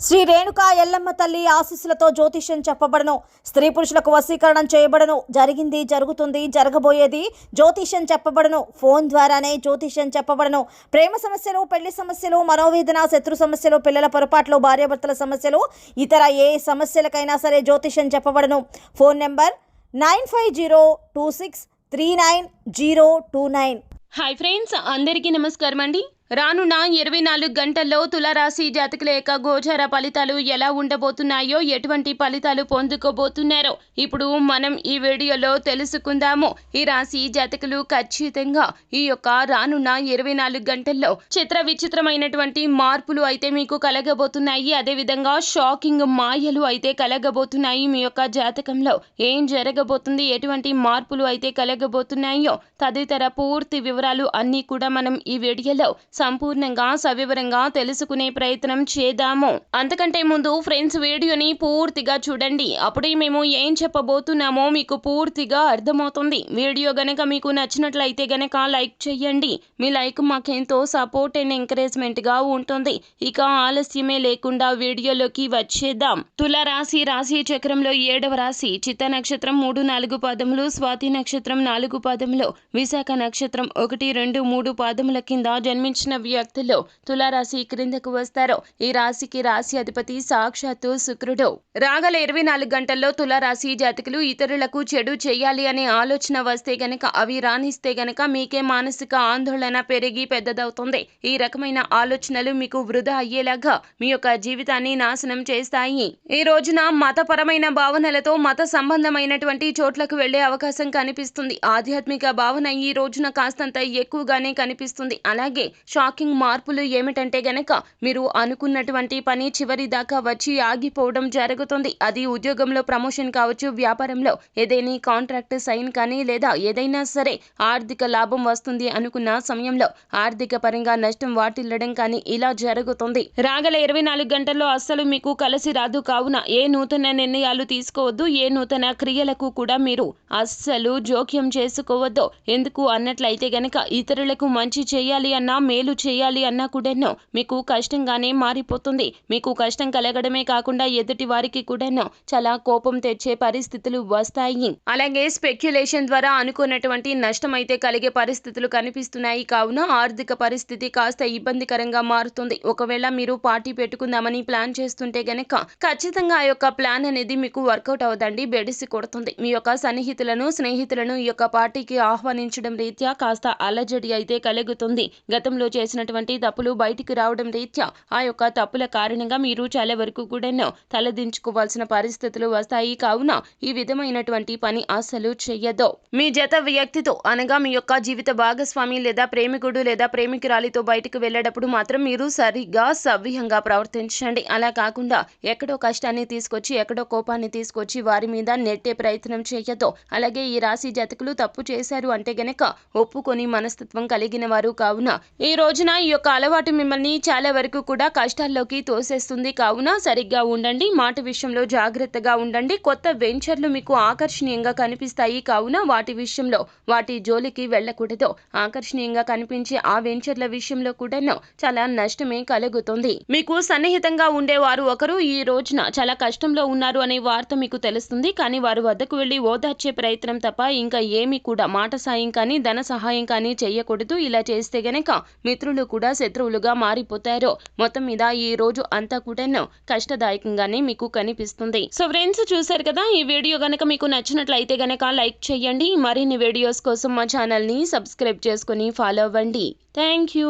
శ్రీ రేణుకా ఎల్లమ్మ తల్లి ఆశీస్సులతో జ్యోతిష్యం చెప్పబడను. స్త్రీ పురుషులకు వశీకరణం చేయబడను. జరిగింది, జరుగుతుంది, జరగబోయేది జ్యోతిష్యం చెప్పబడను. ఫోన్ ద్వారానే జ్యోతిష్యం చెప్పబడను. ప్రేమ సమస్యలు, పెళ్లి సమస్యలు, మనోవేదన, శత్రు సమస్యలు, పిల్లల పొరపాట్లు, భార్యాభర్తల సమస్యలు, ఇతర ఏ సమస్యలకైనా సరే జ్యోతిష్యం చెప్పబడను. Phone number 9502639029. హాయ్ ఫ్రెండ్స్, అందరికీ నమస్కారం అండి. రానున్న 24 గంటల్లో తులారాశి జాతకుల యొక్క గోచార ఫలితాలు ఎలా ఉండబోతున్నాయో, ఎటువంటి ఫలితాలు పొందుకోబోతున్నారో ఇప్పుడు మనం ఈ వీడియోలో తెలుసుకుందాము. ఈ రాశి జాతకులు ఖచ్చితంగా ఈ యొక్క రానున్న 24 గంటల్లో చిత్ర విచిత్రమైనటువంటి మార్పులు అయితే మీకు కలగబోతున్నాయి. అదేవిధంగా షాకింగ్ మాయలు అయితే కలగబోతున్నాయి. మీ యొక్క జాతకంలో ఏం జరగబోతుంది, ఎటువంటి మార్పులు అయితే కలగబోతున్నాయో తదితర పూర్తి వివరాలు అన్నీ కూడా మనం ఈ వీడియోలో సంపూర్ణంగా సవివరంగా తెలుసుకునే ప్రయత్నం చేద్దాము. అంతకంటే ముందు ఫ్రెండ్స్, వీడియోని పూర్తిగా చూడండి. అప్పుడే మేము ఏం చెప్పబోతున్నామో మీకు పూర్తిగా అర్థమవుతుంది. వీడియో గనక మీకు నచ్చినట్లయితే గనక లైక్ చేయండి. మీ లైక్ మాకెంతో సపోర్ట్ అండ్ ఎంకరేజ్మెంట్ గా ఉంటుంది. ఇక ఆలస్యమే లేకుండా వీడియోలోకి వచ్చేద్దాం. తులారాశి రాశి చక్రంలో 7వ రాశి. చిత్త నక్షత్రం 3, 4 పాదములు, స్వాతి నక్షత్రం 4 పాదములు, విశాఖ నక్షత్రం 1, 2, 3 పాదముల కింద జన్మించిన వ్యక్తులు తులారాశి క్రిందకు వస్తారు. ఈ రాశికి రాశి అధిపతి సాక్షాత్తు శుక్రుడు. రాగల 24 గంటల్లో తులారాశి జాతకులు ఇతరులకు చెడు చేయాలి అనే ఆలోచన వస్తే గనక, అవి రాణిస్తే గనక మీకే మానసిక ఆందోళన పెరిగి పెద్దదవుతుంది. ఈ రకమైన ఆలోచనలు మీకు వృధా అయ్యేలాగా మీ యొక్క జీవితాన్ని నాశనం చేస్తాయి. ఈ రోజున మతపరమైన భావనలతో మత సంబంధమైనటువంటి చోట్లకు వెళ్లే అవకాశం కనిపిస్తుంది. ఆధ్యాత్మిక భావన ఈ రోజున కాస్తంత ఎక్కువగానే కనిపిస్తుంది. అలాగే షాకింగ్ మార్పులు ఏమిటంటే గనక, మీరు అనుకున్నటువంటి పని చివరి దాకా వచ్చి ఆగిపోవడం జరుగుతుంది. అది ఉద్యోగంలో ప్రమోషన్ కావచ్చు, వ్యాపారంలో ఏదైనా కాంట్రాక్ట్ సైన్ కానీ, లేదా ఏదైనా సరే ఆర్థిక లాభం వస్తుంది అనుకున్న సమయంలో ఆర్థిక పరంగా నష్టం వాటిల్లడం కానీ ఇలా జరుగుతుంది. రాగల 24 గంటల్లో అస్సలు మీకు కలిసి రాదు. కావున ఏ నూతన నిర్ణయాలు తీసుకోవద్దు. ఏ నూతన క్రియలకు కూడా మీరు అస్సలు జోక్యం చేసుకోవద్దు. ఎందుకు అన్నట్లయితే గనక, ఇతరులకు మంచి చేయాలి అన్నా, మేలు చేయాలి అన్నా కూడాను మీకు కష్టంగానే మారిపోతుంది. మీకు కష్టం కలగడమే కాకుండా ఎదుటి వారికి కూడాను చాలా కోపం తెచ్చే పరిస్థితులు వస్తాయి. అలాగే స్పెక్యులేషన్ ద్వారా అనుకున్నటువంటి నష్టం అయితే కలిగే పరిస్థితులు కనిపిస్తున్నాయి. కావున ఆర్థిక పరిస్థితి కాస్త ఇబ్బందికరంగా మారుతుంది. ఒకవేళ మీరు పార్టీ పెట్టుకుందామని ప్లాన్ చేస్తుంటే గనక ఖచ్చితంగా ఆ యొక్క ప్లాన్ అనేది మీకు వర్కౌట్ అవుదండి, బెడిసి కొడుతుంది. మీ యొక్క సన్నిహితులను, స్నేహితులను ఈ యొక్క పార్టీకి ఆహ్వానించడం రీత్యా కాస్త అలజడి అయితే కలుగుతుంది. గతంలో చేసినటువంటి తప్పులు బయటికి రావడం రీత్యా ఆ యొక్క తప్పుల కారణంగా మీరు చాలా వరకు కూడా తలదించుకోవాల్సిన పరిస్థితులు వస్తాయి. కావున ఈ విధమైనటువంటి పని అస్సలు చెయ్యదు. మీ జత వ్యక్తితో అనగా మీ యొక్క జీవిత భాగస్వామి లేదా ప్రేమికుడు లేదా ప్రేమికురాలితో బయటకు వెళ్ళేటప్పుడు మాత్రం మీరు సరిగ్గా సవ్యంగా ప్రవర్తించండి. అలా కాకుండా ఎక్కడో కష్టాన్ని తీసుకొచ్చి, ఎక్కడో కోపాన్ని తీసుకొచ్చి వారి మీద నెట్టే ప్రయత్నం చేయొద్దు. అలాగే ఈ రాశి జాతకులు తప్పు చేశారు అంటే గనక ఒప్పుకొని మనస్తత్వం కలిగిన వారు. కావున ఈ రోజున ఈ యొక్క అలవాటు మిమ్మల్ని చాలా వరకు కూడా కష్టాల్లోకి తోసేస్తుంది. కావున సరిగ్గా ఉండండి. మాట విషయంలో జాగ్రత్తగా ఉండండి. కొత్త వెంచర్లు మీకు ఆకర్షణీయంగా కనిపిస్తాయి. కావున వాటి విషయంలో వాటి జోలికి వెళ్ళకూడదు. ఆకర్షణీయంగా కనిపించే ఆ వెంచర్ల విషయంలో కూడా చాలా నష్టమే కలుగుతుంది. మీకు సన్నిహితంగా ఉండేవారు ఒకరు ఈ రోజున చాలా కష్టంలో ఉన్నారు అనే వార్త మీకు తెలుస్తుంది. కానీ వారి వద్దకు వెళ్లి ఓదార్చే ప్రయత్నం తప్ప ఇంకా ఏమీ కూడా మాట సాయం కానీ, ధన సహాయం కానీ చేయకూడదు. ఇలా చేస్తే గనక మిత్రులు కూడా శత్రువులుగా మారిపోతారు. మొత్తం మీద ఈ రోజు అంతా కూడా కష్టదాయకంగానే మీకు కనిపిస్తుంది. సో ఫ్రెండ్స్, చూసారు కదా, ఈ వీడియో గనక మీకు నచ్చినట్లయితే గనక లైక్ చేయండి. మరిన్ని వీడియోస్ కోసం మా ఛానల్ ని సబ్స్క్రైబ్ చేసుకుని ఫాలో అవ్వండి. Thank you.